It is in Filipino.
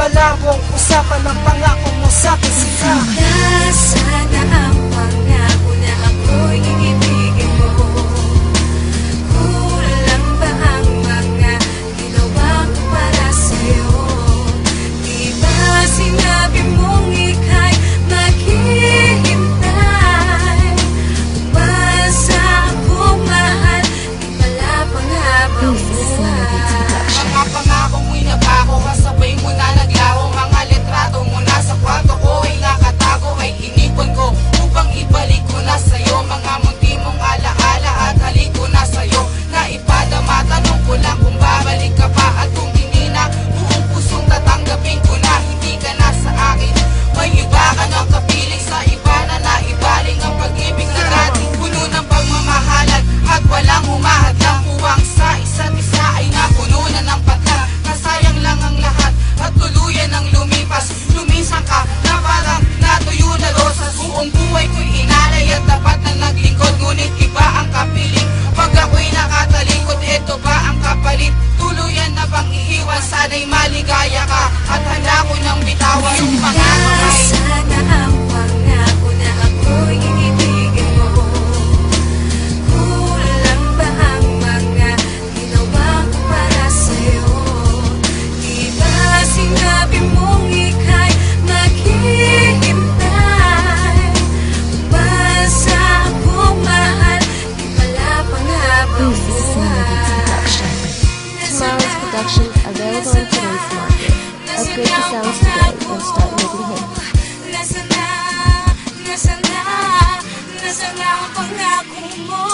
malawong usapan ng pangako mo sa'kin, sila. Sana ang pangako na ako'y iibigin mo. Kulang ba ang mga ginawa ko para sa'yo? Di ba sinabi mong ika'y maghihintay? Umasa akong mahal, di pala panghabang buhay. Mga pangako mo'y nabako, kasabay mo na naglaho. Mga litrato mo na sa kwarto ko ay nakatago, ay inipon ko upang ibalik ko na sa'yo. Mga munti mong alaala at halik ko na sa'yo. Na ipadama, tanong ko lang kung babalik ka pa. At kung hindi na, buong pusong tatanggapin ko na hindi ka na sa akin. May iba ka ng kapiling, sa iba na naibaling ang pag-ibig na dati. Puno ng pagmamahalan at walang humahadlang. Puwang sa isa't isa ay napuno na ng patlang. Nasayang lang ang lahat at tuluyan ang lumipas. Luminsan ka na parang natuyo na rosas. Buong buhay ko'y inalay at dapat na naglingkod. Ngunit iba ang kapiling, pag ako'y nakatalikod, eto ba ang kapalit? Tuluyan na bang iiwan? Sana'y maligaya ka at handa ko nang bitawan yung pangako ay Sana ang pangako na ako'y iibigin mo. Kulang ba ang mga ginawa ko para sa'yo? Di ba sinabi mong ika'y maghihintay? Umasa akong mahal, di pala panghabang buhay. Tomorrow's productions available in today's market. Upgrade to sounds today and start making hits. Nasaan na ang pangako mo?